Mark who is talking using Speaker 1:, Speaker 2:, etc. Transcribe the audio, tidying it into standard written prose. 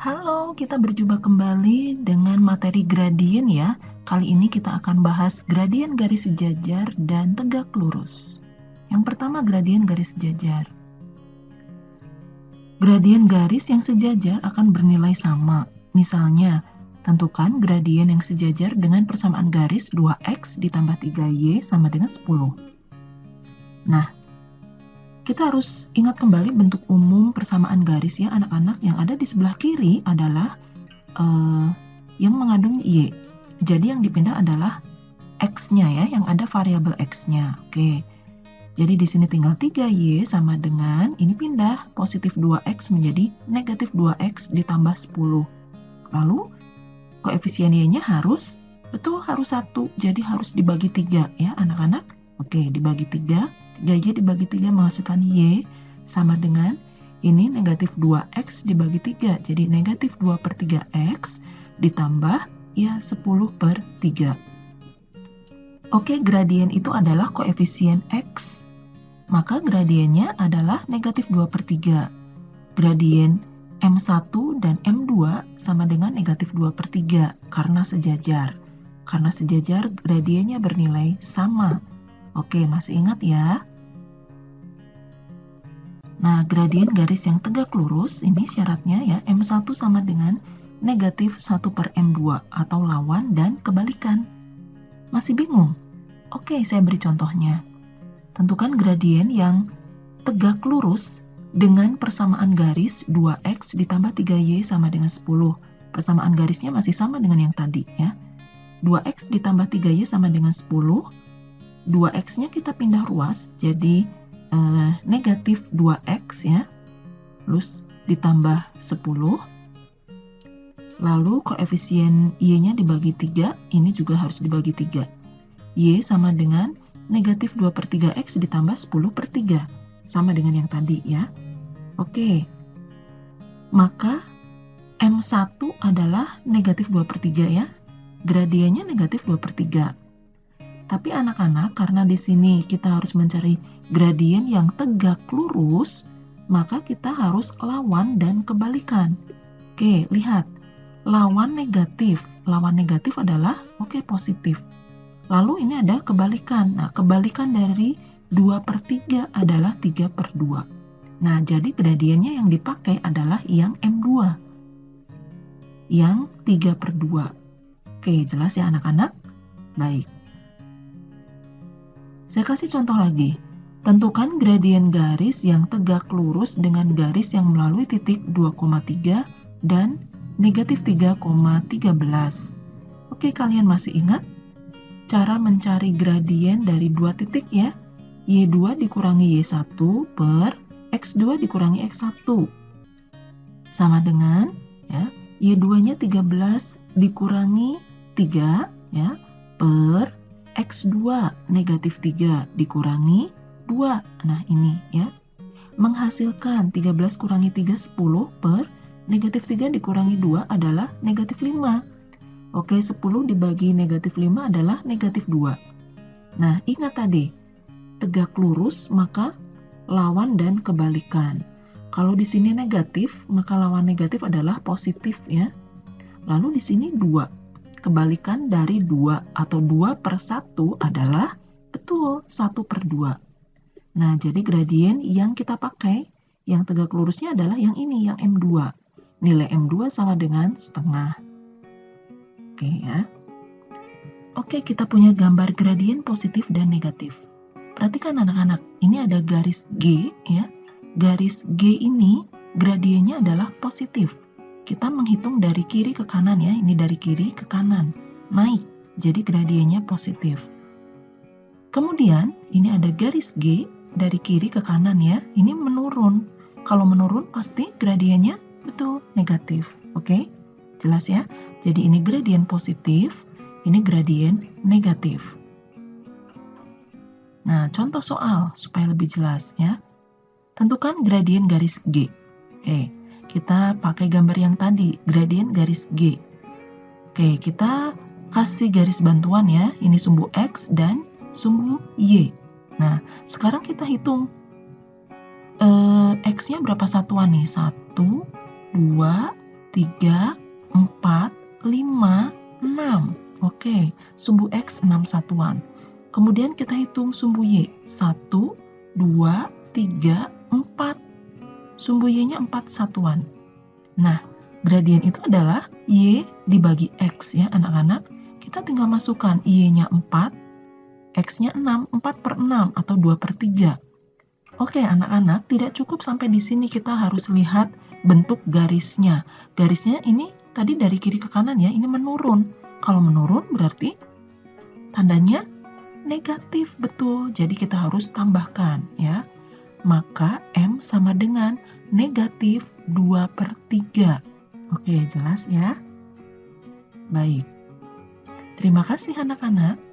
Speaker 1: Halo, kita berjumpa kembali dengan materi gradien ya. Kali ini kita akan bahas gradien garis sejajar dan tegak lurus. Yang pertama, gradien garis sejajar. Gradien garis yang sejajar akan bernilai sama. Misalnya, tentukan gradien yang sejajar dengan persamaan garis 2x ditambah 3y sama dengan 10. Nah, kita harus ingat kembali bentuk umum persamaan garis ya anak-anak. Yang ada di sebelah kiri adalah yang mengandung y. Jadi yang dipindah adalah x-nya ya, yang ada variabel x-nya. Oke. Jadi di sini tinggal 3y sama dengan ini pindah positif 2x menjadi negatif 2x ditambah 10. Lalu koefisien y-nya harus 1. Jadi harus dibagi 3 ya anak-anak. Oke, dibagi 3. 3y dibagi 3 menghasilkan y sama dengan ini negatif 2x dibagi 3. Jadi negatif 2/3x ditambah ya 10/3. Oke, gradien itu adalah koefisien x. Maka gradiennya adalah negatif 2/3. Gradien M1 dan M2 sama dengan negatif 2/3 karena sejajar. Karena sejajar gradiennya bernilai sama. Oke, masih ingat ya? Nah, gradien garis yang tegak lurus, ini syaratnya ya, M1 sama dengan negatif 1/M2 atau lawan dan kebalikan. Masih bingung? Oke, saya beri contohnya. Tentukan gradien yang tegak lurus dengan persamaan garis 2x ditambah 3y sama dengan 10. Persamaan garisnya masih sama dengan yang tadi ya. 2x ditambah 3y sama dengan 10. 2x-nya kita pindah ruas, jadi negatif 2x ya, terus ditambah 10. Lalu koefisien y-nya dibagi 3, ini juga harus dibagi 3. Y sama dengan negatif 2/3x ditambah 10/3, sama dengan yang tadi ya. Oke, maka M1 adalah negatif 2/3 ya, gradiennya negatif 2/3. Tapi anak-anak, karena di sini kita harus mencari gradien yang tegak lurus, maka kita harus lawan dan kebalikan. Oke, lihat. Lawan negatif. Lawan negatif adalah positif. Lalu ini ada kebalikan. Nah, kebalikan dari 2/3 adalah 3/2. Nah, jadi gradiennya yang dipakai adalah yang M2. Yang 3/2. Oke, jelas ya anak-anak? Baik. Saya kasih contoh lagi. Tentukan gradien garis yang tegak lurus dengan garis yang melalui titik 2,3 dan negatif 3,13. Oke, kalian masih ingat cara mencari gradien dari dua titik ya? Y2 dikurangi Y1 per X2 dikurangi X1. Sama dengan ya, Y2-nya 13 dikurangi 3 ya, per X2 negatif 3 dikurangi 2. Nah ini ya, menghasilkan 13 kurangi 3 10 per negatif 3 dikurangi 2 adalah negatif 5. Oke, 10 dibagi negatif 5 adalah negatif 2. Nah ingat tadi, tegak lurus maka lawan dan kebalikan. Kalau di sini negatif, maka lawan negatif adalah positif ya. Lalu di sini 2. Kebalikan dari 2 atau 2/1 adalah betul 1/2. Nah, jadi gradien yang kita pakai, yang tegak lurusnya adalah yang ini, yang M2. Nilai M2 sama dengan setengah. Oke ya. Oke, kita punya gambar gradien positif dan negatif. Perhatikan anak-anak, ini ada garis G ya. Garis G ini gradiennya adalah positif. Kita menghitung dari kiri ke kanan ya, ini dari kiri ke kanan, naik, jadi gradiennya positif. Kemudian, ini ada garis G dari kiri ke kanan ya, ini menurun. Kalau menurun pasti gradiennya betul negatif, oke? Jelas ya? Jadi ini gradien positif, ini gradien negatif. Nah, contoh soal supaya lebih jelas ya. Tentukan gradien garis G. Kita pakai gambar yang tadi, gradien garis G. Oke, kita kasih garis bantuan ya. Ini sumbu X dan sumbu Y. Nah, sekarang kita hitung. X-nya berapa satuan nih? 1, 2, 3, 4, 5, 6. Oke, sumbu X 6 satuan. Kemudian kita hitung sumbu Y. 1, 2, 3, 4. Sumbu Y-nya 4 satuan. Nah, gradien itu adalah Y dibagi X ya anak-anak. Kita tinggal masukkan Y-nya 4, X-nya 6, 4 per 6 atau 2 per 3. Oke anak-anak, tidak cukup sampai di sini, kita harus lihat bentuk garisnya. Garisnya ini tadi dari kiri ke kanan ya, ini menurun. Kalau menurun berarti tandanya negatif, betul. Jadi kita harus tambahkan ya. Maka M sama dengan negatif 2 per 3. Oke, jelas ya? Baik. Terima kasih anak-anak.